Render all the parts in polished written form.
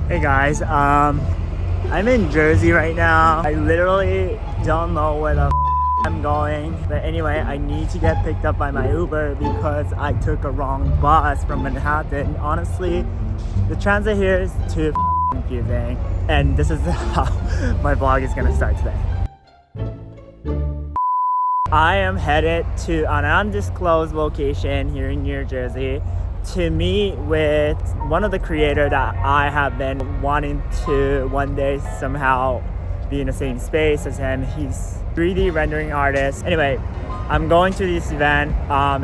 Hey guys, I'm in Jersey right now. I literally don't know where the I'm going, but anyway, I need to get picked up by my Uber because I took a wrong bus from Manhattan. Honestly, the transit here is too confusing, and this is how my vlog is gonna start today. I am headed to an undisclosed location here in New Jersey to meet with one of the creators that I have been wanting to one day somehow be in the same space as him. He's 3D rendering artist. Anyway, I'm going to this event.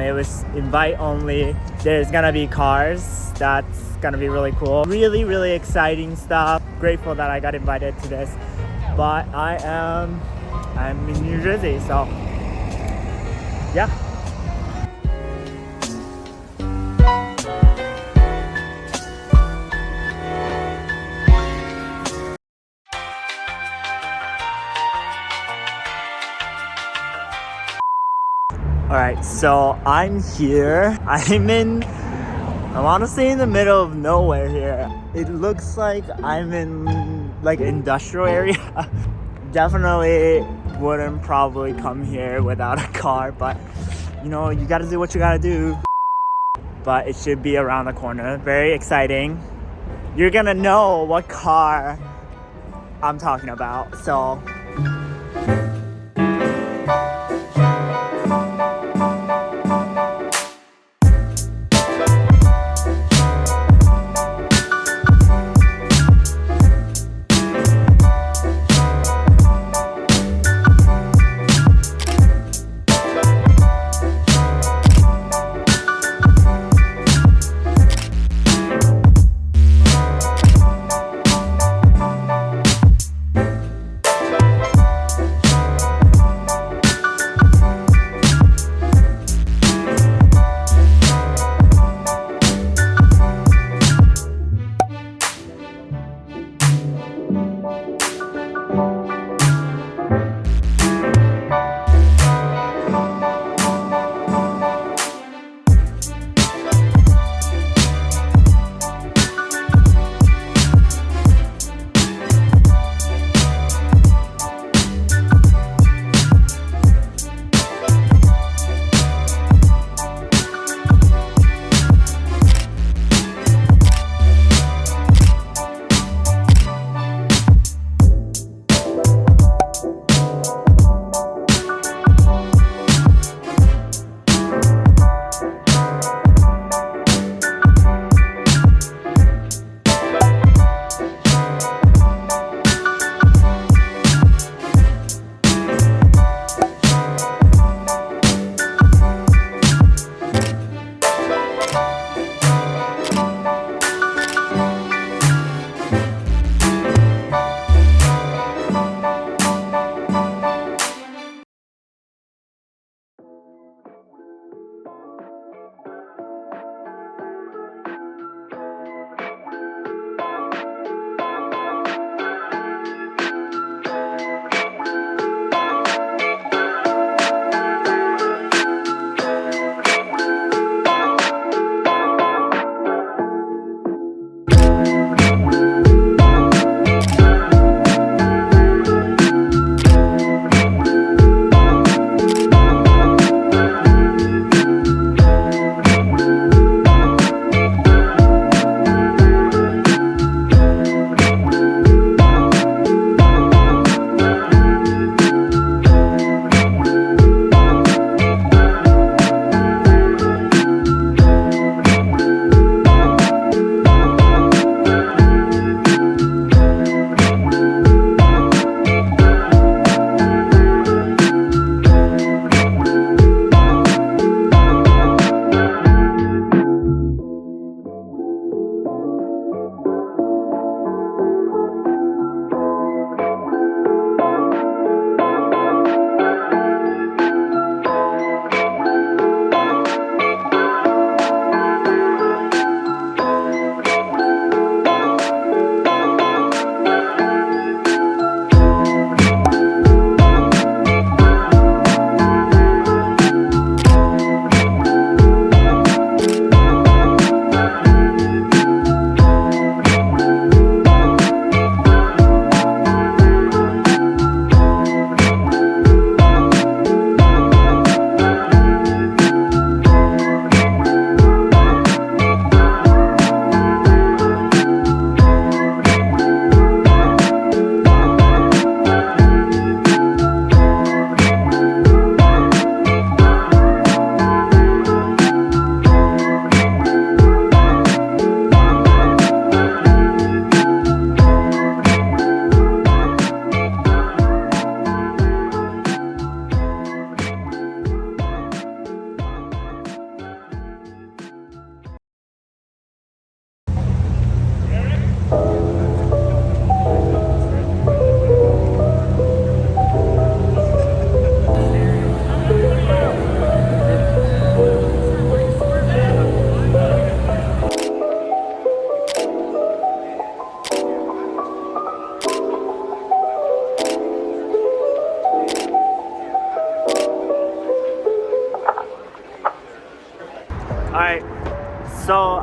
It was invite only. There's gonna be cars. That's gonna be really cool. Really exciting stuff. Grateful that I got invited to this. But I'm in New Jersey, so yeah. Alright, so I'm here. I'm honestly in the middle of nowhere here. It looks like I'm in like industrial area. Definitely wouldn't probably come here without a car, but you know, you gotta do what you gotta do. But it should be around the corner. Very exciting. You're gonna know what car I'm talking about, so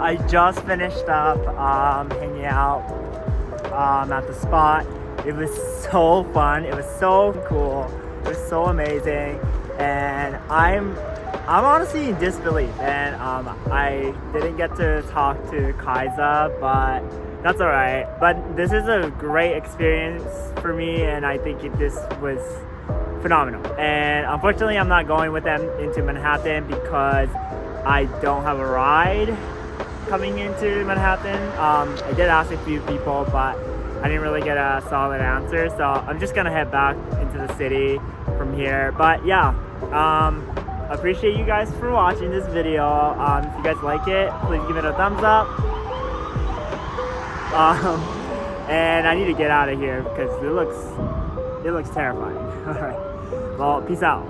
I just finished up hanging out at the spot. It was so fun. It was so cool. It was so amazing, and I'm honestly in disbelief. And I didn't get to talk to Kaiza, but that's all right. But this is a great experience for me, and I think this was phenomenal. And unfortunately, I'm not going with them into Manhattan because I don't have a ride coming into Manhattan. I did ask a few people, but I didn't really get a solid answer. So I'm just gonna head back into the city from here. But yeah, appreciate you guys for watching this video. If you guys like it, please give it a thumbs up. And I need to get out of here because it looks terrifying. All right. Well, peace out.